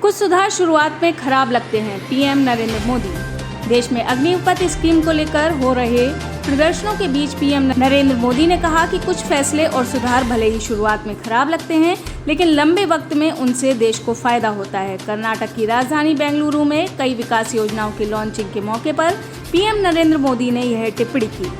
कुछ सुधार शुरुआत में खराब लगते हैं, पीएम नरेंद्र मोदी। देश में अग्निपथ स्कीम को लेकर हो रहे प्रदर्शनों के बीच पीएम नरेंद्र मोदी ने कहा कि कुछ फैसले और सुधार भले ही शुरुआत में खराब लगते हैं, लेकिन लंबे वक्त में उनसे देश को फायदा होता है। कर्नाटक की राजधानी बेंगलुरु में कई विकास योजनाओं की लॉन्चिंग के मौके पर पीएम नरेंद्र मोदी ने यह टिप्पणी की।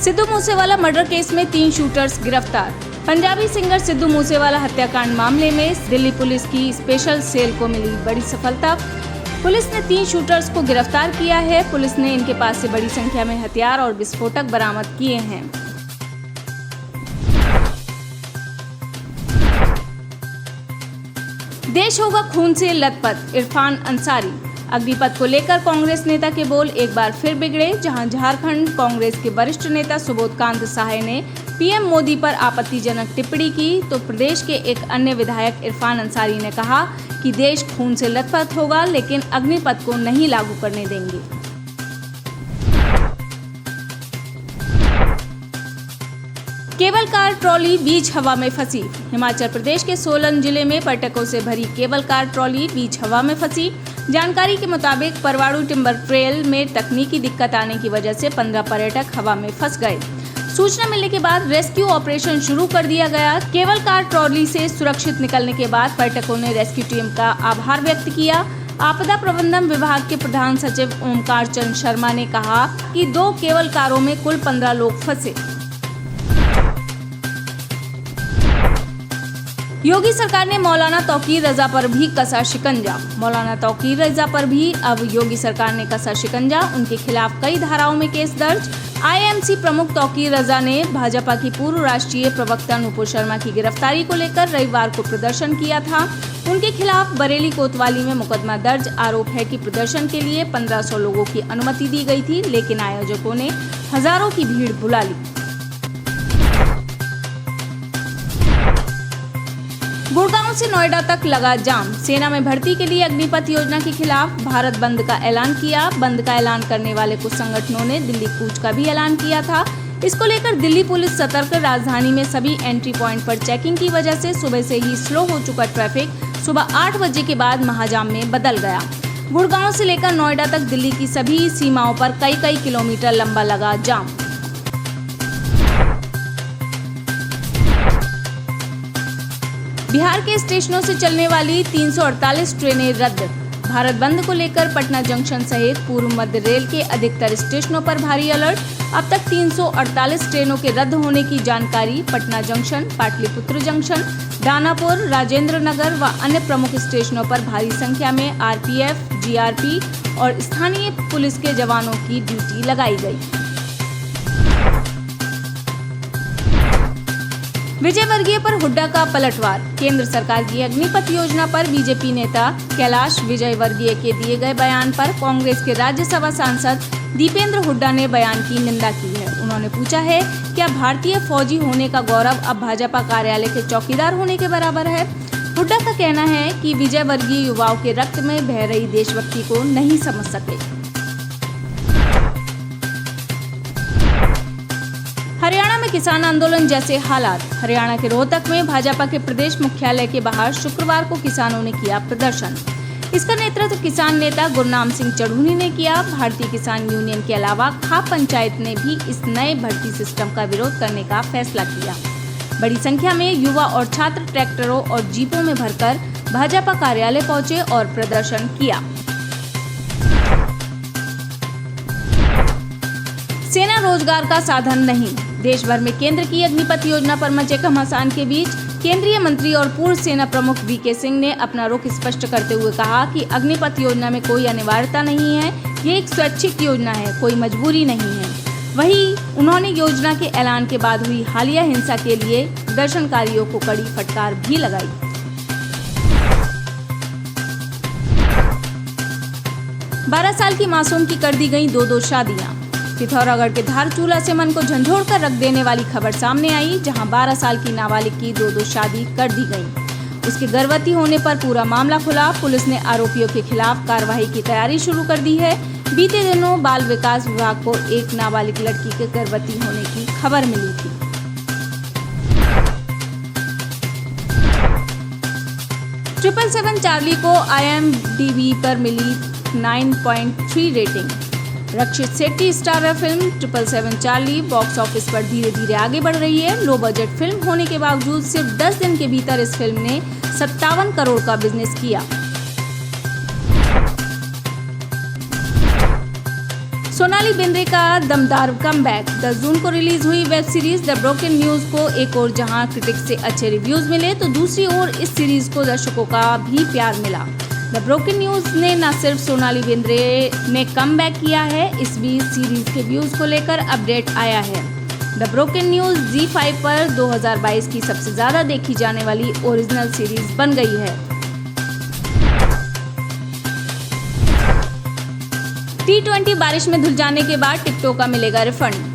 सिद्धू मूसेवाला मर्डर केस में 3 शूटर्स गिरफ्तार। पंजाबी सिंगर सिद्धू मूसेवाला हत्याकांड मामले में दिल्ली पुलिस की स्पेशल सेल को मिली बड़ी सफलता। पुलिस ने 3 शूटर्स को गिरफ्तार किया है। पुलिस ने इनके पास से बड़ी संख्या में हथियार और विस्फोटक बरामद किए हैं। देश होगा खून से लथपथ, इरफान अंसारी। अग्निपथ को लेकर कांग्रेस नेता के बोल एक बार फिर बिगड़े। जहां झारखंड कांग्रेस के वरिष्ठ नेता सुबोधकांत सहाय ने पीएम मोदी पर आपत्तिजनक टिप्पणी की, तो प्रदेश के एक अन्य विधायक इरफान अंसारी ने कहा कि देश खून से लथपथ होगा, लेकिन अग्निपथ को नहीं लागू करने देंगे। केबल कार ट्रॉली बीच हवा में फंसी। हिमाचल प्रदेश के सोलन जिले में पर्यटकों से भरी केबल कार ट्रॉली बीच हवा में फंसी। जानकारी के मुताबिक परवाड़ू टिम्बर ट्रेल में तकनीकी दिक्कत आने की वजह से 15 पर्यटक हवा में फंस गए। सूचना मिलने के बाद रेस्क्यू ऑपरेशन शुरू कर दिया गया। केबल कार ट्रॉली से सुरक्षित निकलने के बाद पर्यटकों ने रेस्क्यू टीम का आभार व्यक्त किया। आपदा प्रबंधन विभाग के प्रधान सचिव ओमकार चंद शर्मा ने कहा कि 2 केबल कारों में कुल 15 लोग फंसे। योगी सरकार ने मौलाना तौकीर रजा पर भी कसा शिकंजा। मौलाना तौकीर रजा पर भी अब योगी सरकार ने कसा शिकंजा। उनके खिलाफ कई धाराओं में केस दर्ज। आईएमसी प्रमुख तौकीर रजा ने भाजपा की पूर्व राष्ट्रीय प्रवक्ता नुपुर शर्मा की गिरफ्तारी को लेकर रविवार को प्रदर्शन किया था। उनके खिलाफ बरेली कोतवाली में मुकदमा दर्ज। आरोप है कि प्रदर्शन के लिए 1500 लोगों की अनुमति दी गई थी, लेकिन आयोजकों ने हजारों की भीड़ बुला ली। गुड़गांव से नोएडा तक लगा जाम। सेना में भर्ती के लिए अग्निपथ योजना के खिलाफ भारत बंद का ऐलान किया। बंद का ऐलान करने वाले कुछ संगठनों ने दिल्ली कूच का भी ऐलान किया था। इसको लेकर दिल्ली पुलिस सतर्क। राजधानी में सभी एंट्री पॉइंट पर चेकिंग की वजह से सुबह से ही स्लो हो चुका ट्रैफिक सुबह 8 बजे के बाद महाजाम में बदल गया। गुड़गांव से लेकर नोएडा तक दिल्ली की सभी सीमाओं पर कई किलोमीटर लंबा लगा जाम। बिहार के स्टेशनों से चलने वाली 348 ट्रेनें रद्द। भारत बंद को लेकर पटना जंक्शन सहित पूर्व मध्य रेल के अधिकतर स्टेशनों पर भारी अलर्ट। अब तक 348 ट्रेनों के रद्द होने की जानकारी पटना जंक्शन, पाटलिपुत्र जंक्शन, दानापुर, राजेंद्र नगर व अन्य प्रमुख स्टेशनों पर भारी संख्या में आरपीएफ, जीआरपी और स्थानीय पुलिस के जवानों की ड्यूटी लगाई गई। विजय वर्गीय पर हुड्डा का पलटवार। केंद्र सरकार की अग्निपथ योजना पर बीजेपी नेता कैलाश विजय वर्गीय के दिए गए बयान पर कांग्रेस के राज्यसभा सांसद दीपेंद्र हुड्डा ने बयान की निंदा की है। उन्होंने पूछा है, क्या भारतीय फौजी होने का गौरव अब भाजपा कार्यालय के चौकीदार होने के बराबर है? हुड्डा का कहना है कि विजय वर्गीय युवाओं के रक्त में बह रही देशभक्ति को नहीं समझ सके। हरियाणा में किसान आंदोलन जैसे हालात। हरियाणा के रोहतक में भाजपा के प्रदेश मुख्यालय के बाहर शुक्रवार को किसानों ने किया प्रदर्शन। इसका नेतृत्व किसान नेता गुरनाम सिंह चढ़ूनी ने किया। भारतीय किसान यूनियन के अलावा खाप पंचायत ने भी इस नए भर्ती सिस्टम का विरोध करने का फैसला किया। बड़ी संख्या में युवा और छात्र ट्रैक्टरों और जीपों में भरकर भाजपा कार्यालय पहुंचे और प्रदर्शन किया। सेना रोजगार का साधन नहीं। देश भर में केंद्र की अग्निपथ योजना पर मचे घमासान के बीच केंद्रीय मंत्री और पूर्व सेना प्रमुख वीके सिंह ने अपना रुख स्पष्ट करते हुए कहा कि अग्निपथ योजना में कोई अनिवार्यता नहीं है, ये एक स्वैच्छिक योजना है, कोई मजबूरी नहीं है। वहीं उन्होंने योजना के ऐलान के बाद हुई हालिया हिंसा के लिए प्रदर्शनकारियों को कड़ी फटकार भी लगाई। बारह साल की मासूम की कर दी गई 2 शादियां। पिथौरागढ़ के धारचूला से मन को झंझोड़ कर रख देने वाली खबर सामने आई, जहां 12 साल की नाबालिग की 2 शादी कर दी गई। उसके गर्भवती होने पर पूरा मामला खुला। पुलिस ने आरोपियों के खिलाफ कार्रवाई की तैयारी शुरू कर दी है। बीते दिनों बाल विकास विभाग को एक नाबालिग लड़की के गर्भवती होने की खबर मिली थी। ट्रिपल सेवन चार्ली को IMDb पर मिली 9.3 rating. Rakshit Shetty starrer film triple seven Charlie box office पर धीरे धीरे आगे बढ़ रही है। लो बजट फिल्म होने के बावजूद सिर्फ 10 दिन के भीतर इस फिल्म ने 57 करोड़ का बिजनेस किया। सोनाली बेंद्रे का दमदार कमबैक। 10 जून को रिलीज हुई web series the broken news को एक और जहां क्रिटिक्स से अच्छे रिव्यूज मिले तो दूसरी ओर इस सीरीज को दर्शकों का भी प्यार मिला। द ब्रोकन न्यूज ने न सिर्फ सोनाली बेंद्रे ने कमबैक किया है, इस बीच सीरीज के व्यूज को लेकर अपडेट आया है। द ब्रोकन न्यूज ZEE5 पर 2022 की सबसे ज्यादा देखी जाने वाली ओरिजिनल सीरीज बन गई है। T20 बारिश में धुल जाने के बाद टिकटों का मिलेगा रिफंड।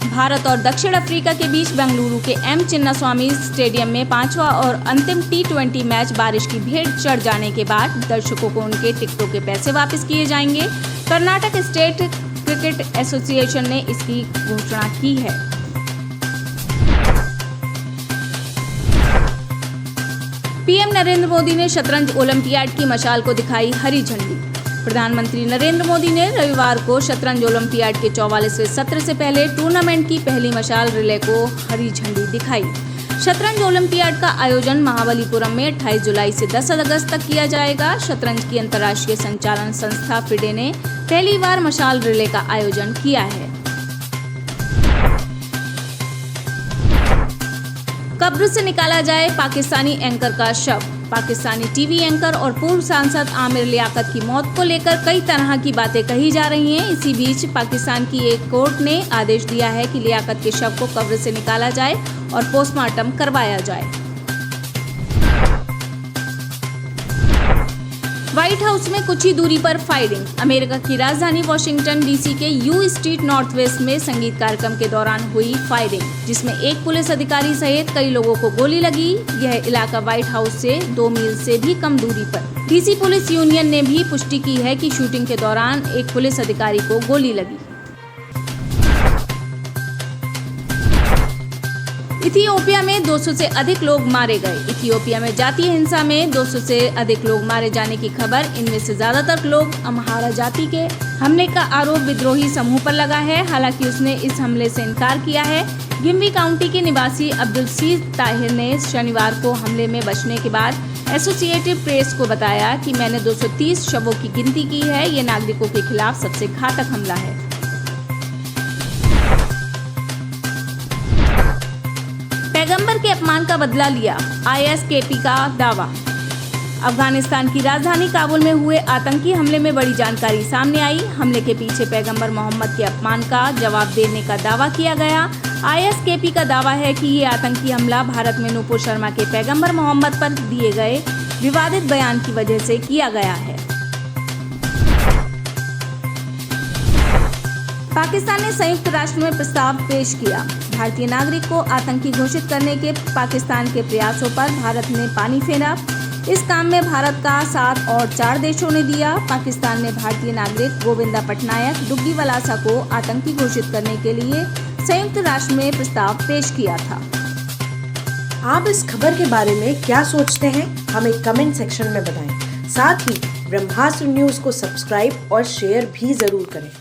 भारत और दक्षिण अफ्रीका के बीच बेंगलुरु के M चिन्नास्वामी स्टेडियम में 5वां और अंतिम T20 मैच बारिश की भेंट चढ़ जाने के बाद दर्शकों को उनके टिकटों के पैसे वापस किए जाएंगे। कर्नाटक स्टेट क्रिकेट एसोसिएशन ने इसकी घोषणा की है। पीएम नरेंद्र मोदी ने शतरंज ओलंपियाड की मशाल को दिखाई हरी झंडी। प्रधानमंत्री नरेंद्र मोदी ने रविवार को शतरंज ओलंपियाड के 44वें सत्र से पहले टूर्नामेंट की पहली मशाल रिले को हरी झंडी दिखाई। शतरंज ओलंपियाड का आयोजन महाबलीपुरम में 28 जुलाई से 10 अगस्त तक किया जाएगा। शतरंज की अंतर्राष्ट्रीय संचालन संस्था FIDE ने पहली बार मशाल रिले का आयोजन किया है। कब्र से निकाला जाए पाकिस्तानी एंकर का शव। पाकिस्तानी टीवी एंकर और पूर्व सांसद आमिर लियाकत की मौत को लेकर कई तरह की बातें कही जा रही हैं। इसी बीच पाकिस्तान की एक कोर्ट ने आदेश दिया है कि लियाकत के शव को कब्र से निकाला जाए और पोस्टमार्टम करवाया जाए। व्हाइट हाउस में कुछ ही दूरी पर फायरिंग। अमेरिका की राजधानी वॉशिंगटन DC के U स्ट्रीट नॉर्थ वेस्ट में संगीत कार्यक्रम के दौरान हुई फायरिंग, जिसमें एक पुलिस अधिकारी सहित कई लोगों को गोली लगी। यह इलाका व्हाइट हाउस से 2 मील से भी कम दूरी पर। DC पुलिस यूनियन ने भी पुष्टि की है कि शूटिंग के दौरान एक पुलिस अधिकारी को गोली लगी। इथियोपिया में 200 से अधिक लोग मारे गए। इथियोपिया में जातीय हिंसा में 200 से अधिक लोग मारे जाने की खबर। इनमें से ज्यादातर लोग अम्हारा जाति के। हमले का आरोप विद्रोही समूह पर लगा है, हालांकि उसने इस हमले से इनकार किया है। गिम्बी काउंटी के निवासी अब्दुलसीज ताहिर ने शनिवार को हमले में बचने के बाद एसोसिएटेड प्रेस को बताया कि मैंने 230 शवों की गिनती की है। ये नागरिकों के खिलाफ सबसे घातक हमला है। पैगंबर के अपमान का बदला लिया, ISKP का दावा। अफगानिस्तान की राजधानी काबुल में हुए आतंकी हमले में बड़ी जानकारी सामने आई। हमले के पीछे पैगंबर मोहम्मद के अपमान का जवाब देने का दावा किया गया। ISKP का दावा है कि ये आतंकी हमला भारत में नूपुर शर्मा के पैगंबर मोहम्मद पर दिए गए विवादित बयान की वजह से किया गया है। पाकिस्तान ने संयुक्त राष्ट्र में प्रस्ताव पेश किया। भारतीय नागरिक को आतंकी घोषित करने के पाकिस्तान के प्रयासों पर भारत ने पानी फेरा। इस काम में भारत का साथ और 4 देशों ने दिया। पाकिस्तान ने भारतीय नागरिक गोविंदा पटनायक डुग्गी वलासा को आतंकी घोषित करने के लिए संयुक्त राष्ट्र में प्रस्ताव पेश किया था। आप इस खबर के बारे में क्या सोचते हैं, हमें कमेंट सेक्शन में बताएं। साथ ही ब्रह्मास्त्र न्यूज को सब्सक्राइब और शेयर भी जरूर करें।